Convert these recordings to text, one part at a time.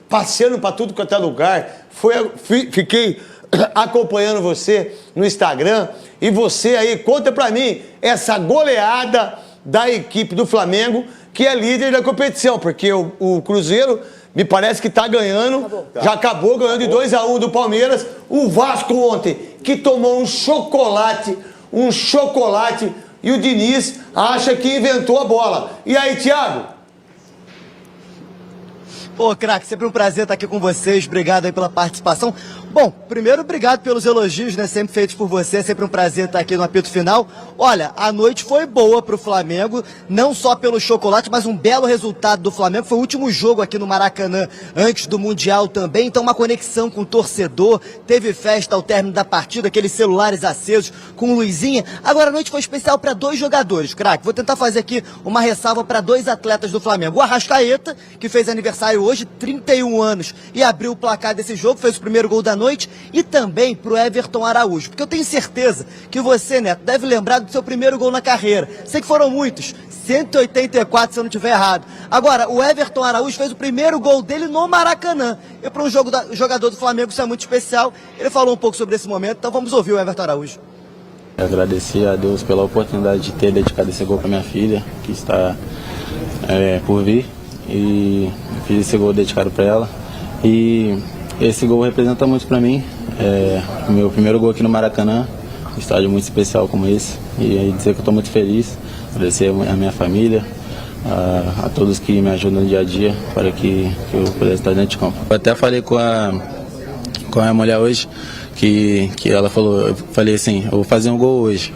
passeando para tudo quanto é lugar. Fiquei acompanhando você no Instagram. E você aí, conta pra mim essa goleada da equipe do Flamengo, que é líder da competição, porque o Cruzeiro me parece que tá ganhando, já acabou ganhando de 2-1 do Palmeiras. O Vasco ontem, que tomou um chocolate, e o Diniz acha que inventou a bola. E aí, Thiago? Pô, craque, sempre um prazer estar aqui com vocês. Obrigado aí pela participação. Bom, primeiro, obrigado pelos elogios, né? Sempre feitos por você. É sempre um prazer estar aqui no apito final. Olha, a noite foi boa pro Flamengo, não só pelo chocolate, mas um belo resultado do Flamengo. Foi o último jogo aqui no Maracanã, antes do Mundial também. Então, uma conexão com o torcedor. Teve festa ao término da partida, aqueles celulares acesos com luzinha. Agora, a noite foi especial para 2 jogadores, craque. Vou tentar fazer aqui uma ressalva para 2 atletas do Flamengo. O Arrascaeta, que fez aniversário hoje, 31 anos, e abriu o placar desse jogo, fez o primeiro gol da noite, e também pro Everton Araújo, porque eu tenho certeza que você, Neto, deve lembrar do seu primeiro gol na carreira. Sei que foram muitos, 184 se eu não estiver errado. Agora, o Everton Araújo fez o primeiro gol dele no Maracanã, e para um jogador do Flamengo isso é muito especial. Ele falou um pouco sobre esse momento, então vamos ouvir o Everton Araújo. Eu agradeci a Deus pela oportunidade de ter dedicado esse gol para minha filha, que está por vir. E fiz esse gol dedicado para ela, e esse gol representa muito para mim. O meu primeiro gol aqui no Maracanã, um estádio muito especial como esse, e aí dizer que eu estou muito feliz, agradecer a minha família, a todos que me ajudam no dia a dia para que eu pudesse estar dentro de campo. Eu até falei com a minha mulher hoje, que ela falou, eu falei assim, eu vou fazer um gol hoje.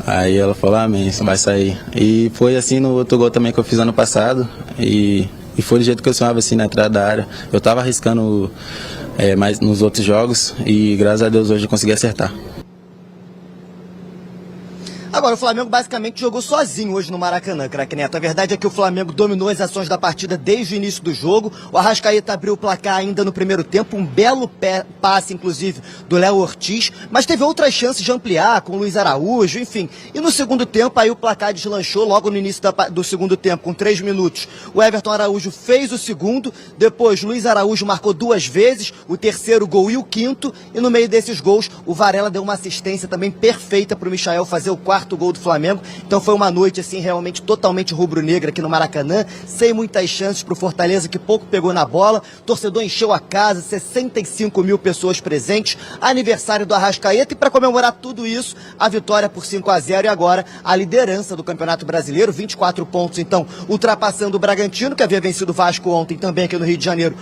Aí ela falou, amém, isso vai sair. E foi assim no outro gol também que eu fiz ano passado. E foi do jeito que eu sonhava, assim, na entrada da área. Eu estava arriscando mais nos outros jogos e graças a Deus hoje eu consegui acertar. Agora, o Flamengo basicamente jogou sozinho hoje no Maracanã, craque Neto. A verdade é que o Flamengo dominou as ações da partida desde o início do jogo. O Arrascaeta abriu o placar ainda no primeiro tempo, um belo passe, inclusive, do Léo Ortiz, mas teve outras chances de ampliar, com o Luiz Araújo, enfim. E no segundo tempo, aí o placar deslanchou logo no início do segundo tempo, com 3 minutos. O Everton Araújo fez o segundo, depois Luiz Araújo marcou 2 vezes, o terceiro gol e o quinto, e no meio desses gols, o Varela deu uma assistência também perfeita para o Michael fazer o quarto gol do Flamengo. Então foi uma noite assim realmente totalmente rubro-negra aqui no Maracanã, sem muitas chances para o Fortaleza, que pouco pegou na bola. O torcedor encheu a casa, 65 mil pessoas presentes, aniversário do Arrascaeta, e para comemorar tudo isso, a vitória por 5-0 e agora a liderança do Campeonato Brasileiro, 24 pontos então, ultrapassando o Bragantino, que havia vencido o Vasco ontem também aqui no Rio de Janeiro,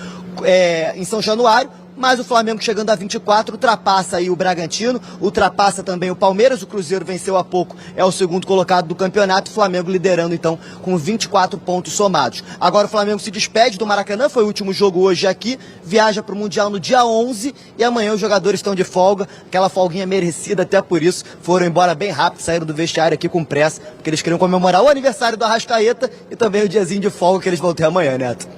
em São Januário. Mas o Flamengo chegando a 24, ultrapassa aí o Bragantino, ultrapassa também o Palmeiras, o Cruzeiro venceu há pouco, é o segundo colocado do campeonato, o Flamengo liderando então com 24 pontos somados. Agora o Flamengo se despede do Maracanã, foi o último jogo hoje aqui, viaja para o Mundial no dia 11 e amanhã os jogadores estão de folga, aquela folguinha merecida, até por isso foram embora bem rápido, saíram do vestiário aqui com pressa, porque eles queriam comemorar o aniversário do Arrascaeta e também o diazinho de folga que eles vão ter amanhã, Neto.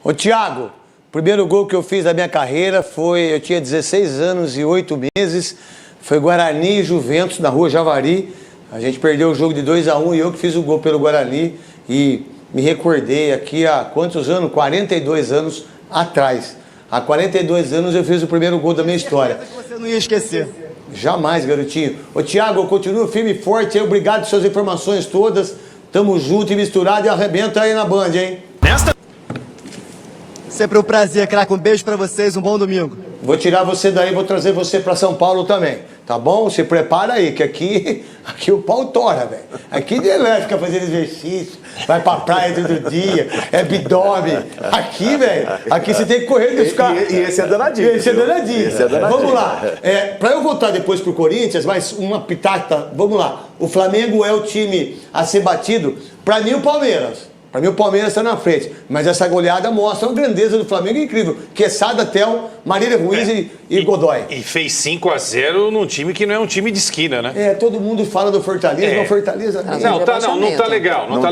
Ô, Thiago, o primeiro gol que eu fiz na minha carreira foi, eu tinha 16 anos e 8 meses, foi Guarani e Juventus na Rua Javari. A gente perdeu o jogo de 2-1 e eu que fiz o gol pelo Guarani, e me recordei aqui há quantos anos? 42 anos atrás. Há 42 anos eu fiz o primeiro gol da minha história. Que você não ia esquecer. Jamais, garotinho. Ô, Thiago, eu continuo firme e forte aí, obrigado pelas suas informações todas. Tamo junto e misturado e arrebenta aí na Band, hein? Sempre um prazer, craque. Um beijo pra vocês, um bom domingo. Vou tirar você daí, vou trazer você pra São Paulo também, tá bom? Se prepara aí, que aqui o pau tora, velho. Aqui ninguém vai ficar fazendo exercício, vai pra praia todo dia, é abdômen. Aqui, velho, aqui você tem que correr e ficar... E esse é danadinho. Esse é danadinho. Vamos lá. Pra eu voltar depois pro Corinthians, mas uma pitata, vamos lá. O Flamengo é o time a ser batido. Pra mim, o Palmeiras. Para mim o Palmeiras está na frente, mas essa goleada mostra a grandeza do Flamengo incrível. Quesada, Tel, Marília Ruiz e Godoy. E fez 5-0 num time que não é um time de esquina, né? Todo mundo fala do Fortaleza, mas o Fortaleza... Não tá legal, não tá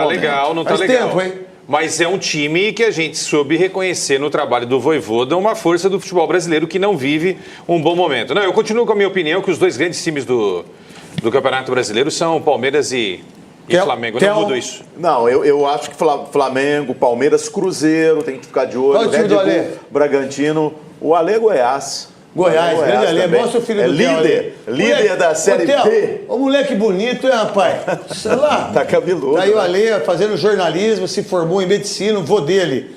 legal. Tempo, hein? Mas é um time que a gente soube reconhecer no trabalho do Vojvoda uma força do futebol brasileiro que não vive um bom momento. Não, eu continuo com a minha opinião que os 2 grandes times do Campeonato Brasileiro são Palmeiras e E Flamengo não muda isso? Não, eu acho que Flamengo, Palmeiras, Cruzeiro, tem que ficar de olho. Qual o time do Alê? Bragantino, o Alê Goiás. Goiás, grande Alê. Mostra o filho do líder, Theo, líder da Série B. O moleque bonito, hein, rapaz? Sei lá. Tá cabeludo. Tá aí o Alê fazendo jornalismo, se formou em medicina, o vô dele.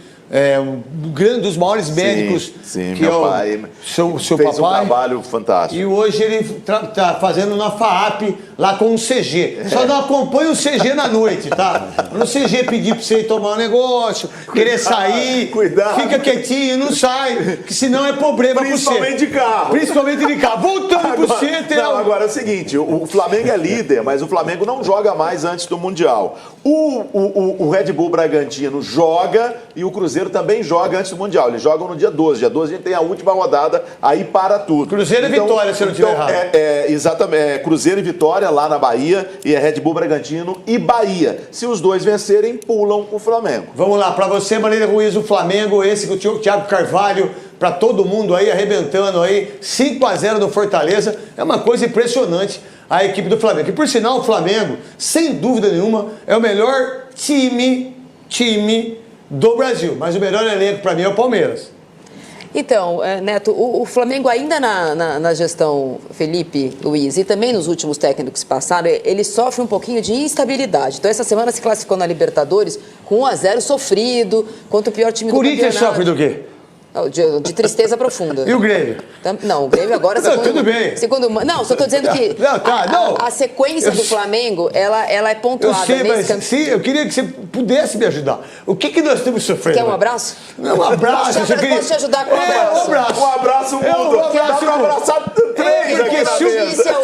Um grande dos maiores médicos, sim, que meu é o pai seu fez papai. um trabalho fantástico. E hoje ele tá fazendo na FAAP, lá com um CG. Só não acompanha o CG na noite, tá? No CG pedir pra você ir tomar um negócio, querer sair, fica quietinho, não sai, que senão é problema pra você. Principalmente de carro. Principalmente de carro. Voltando pro você, Não, agora é o seguinte, o Flamengo é líder, mas o Flamengo não joga mais antes do Mundial. O Red Bull Bragantino joga e o Cruzeiro também joga antes do Mundial. Eles jogam no dia 12. Dia 12 a gente tem a última rodada, aí para tudo. Cruzeiro e Vitória, se eu não estiver errado. Exatamente. Cruzeiro e Vitória lá na Bahia e é Red Bull Bragantino e Bahia. Se os dois vencerem, pulam o Flamengo. Vamos lá, para você, Marília Ruiz, o Flamengo, esse que o Thiago Carvalho, para todo mundo aí, arrebentando aí, 5-0 no Fortaleza, é uma coisa impressionante a equipe do Flamengo. E por sinal, o Flamengo, sem dúvida nenhuma, é o melhor time do Brasil, mas o melhor elenco para mim é o Palmeiras. Então, Neto, o Flamengo ainda na gestão Felipe Luiz e também nos últimos técnicos que passaram, ele sofre um pouquinho de instabilidade. Então, essa semana se classificou na Libertadores com 1-0 sofrido contra o pior time do campeonato. Corinthians sofre do quê? De tristeza profunda. E o Grêmio? Não, o Grêmio agora... Não, tudo bem. Não, só estou dizendo que a sequência do Flamengo, ela é pontuada. Eu sei, mas sim, eu queria que você pudesse me ajudar. O que nós estamos sofrendo? Quer um abraço? Não, um abraço. Posso te ajudar com um abraço? Um abraço. Um abraço, mundo. Dá pra abraçar três aqui na mesa.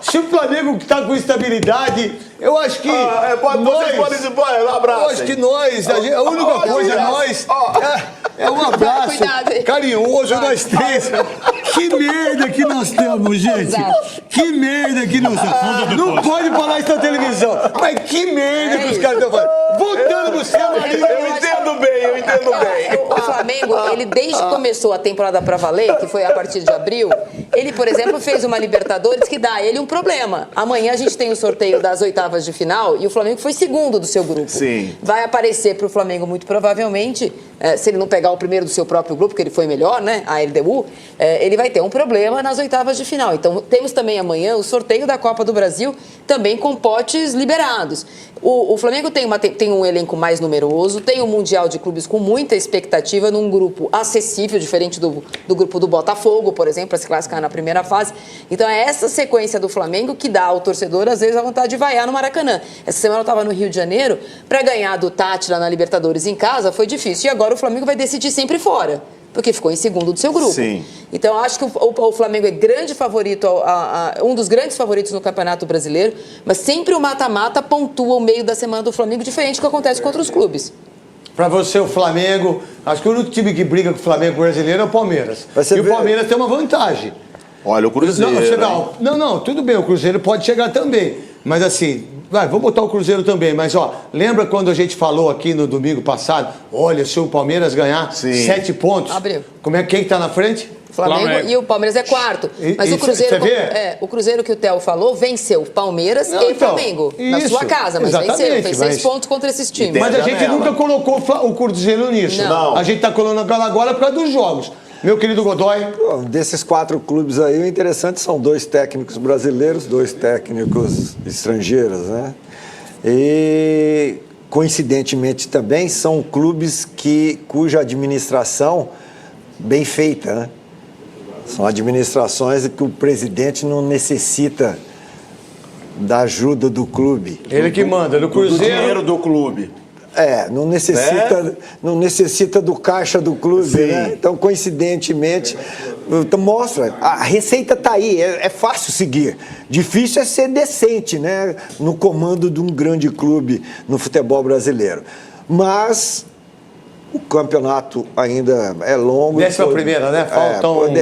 Se o Flamengo está com estabilidade, eu acho que vocês podem um abraço. Eu acho que a única coisa, nós... É um abraço carinhoso, nós três. Que merda que nós temos, gente. Que merda que nós temos. Não pode falar isso na televisão. Mas que merda que os caras estão falando. Voltando pro céu, eu entendo bem. O Flamengo, ele desde que começou a temporada pra valer, que foi a partir de abril, ele, por exemplo, fez uma Libertadores que dá a ele um problema. Amanhã a gente tem o sorteio das oitavas de final e o Flamengo foi segundo do seu grupo. Sim. Vai aparecer pro Flamengo muito provavelmente, se ele não pegar o primeiro do seu próprio grupo, que ele foi melhor, né, a LDU, ele vai ter um problema nas oitavas de final. Então, temos também amanhã o sorteio da Copa do Brasil, também com potes liberados. O Flamengo tem um elenco mais numeroso, tem um Mundial de Clubes com muita expectativa, num grupo acessível, diferente do grupo do Botafogo, por exemplo, para se classificar na primeira fase. Então, é essa sequência do Flamengo que dá ao torcedor, às vezes, a vontade de vaiar no Maracanã. Essa semana eu estava no Rio de Janeiro, para ganhar do Tátila na Libertadores em casa foi difícil. E agora o Flamengo vai decidir sempre fora, porque ficou em segundo do seu grupo. Sim. Então, acho que o Flamengo é grande favorito, um dos grandes favoritos no Campeonato Brasileiro, mas sempre o mata-mata pontua o meio da semana do Flamengo, diferente do que acontece com outros clubes. Para você, o Flamengo, acho que o único time que briga com o Flamengo brasileiro é o Palmeiras. E o Palmeiras tem uma vantagem. Olha, o Cruzeiro... Não, tudo bem, o Cruzeiro pode chegar também. Mas assim, vamos botar o Cruzeiro também. Mas, lembra quando a gente falou aqui no domingo passado? Olha, se o Palmeiras ganhar 7 pontos... Abriu. Quem está na frente? Flamengo e o Palmeiras é quarto. Mas o Cruzeiro, o Cruzeiro que o Theo falou, venceu Palmeiras e Flamengo na sua casa, mas venceu, fez 6 pontos contra esses times. Mas a gente nunca colocou o Cruzeiro nisso. Não. A gente está colocando agora por causa dos jogos. Meu querido Godoy. Desses 4 clubes aí, o interessante são 2 técnicos brasileiros, 2 técnicos estrangeiros, né? E, coincidentemente também, são clubes cuja administração bem feita, né? São administrações que o presidente não necessita da ajuda do clube. Ele que manda, no Cruzeiro. Do dinheiro do clube. Não necessita do caixa do clube, né? Então, coincidentemente, mostra, a receita está aí, é fácil seguir. Difícil é ser decente, né? No comando de um grande clube no futebol brasileiro. Mas o campeonato ainda é longo. 11ª, né? Faltam...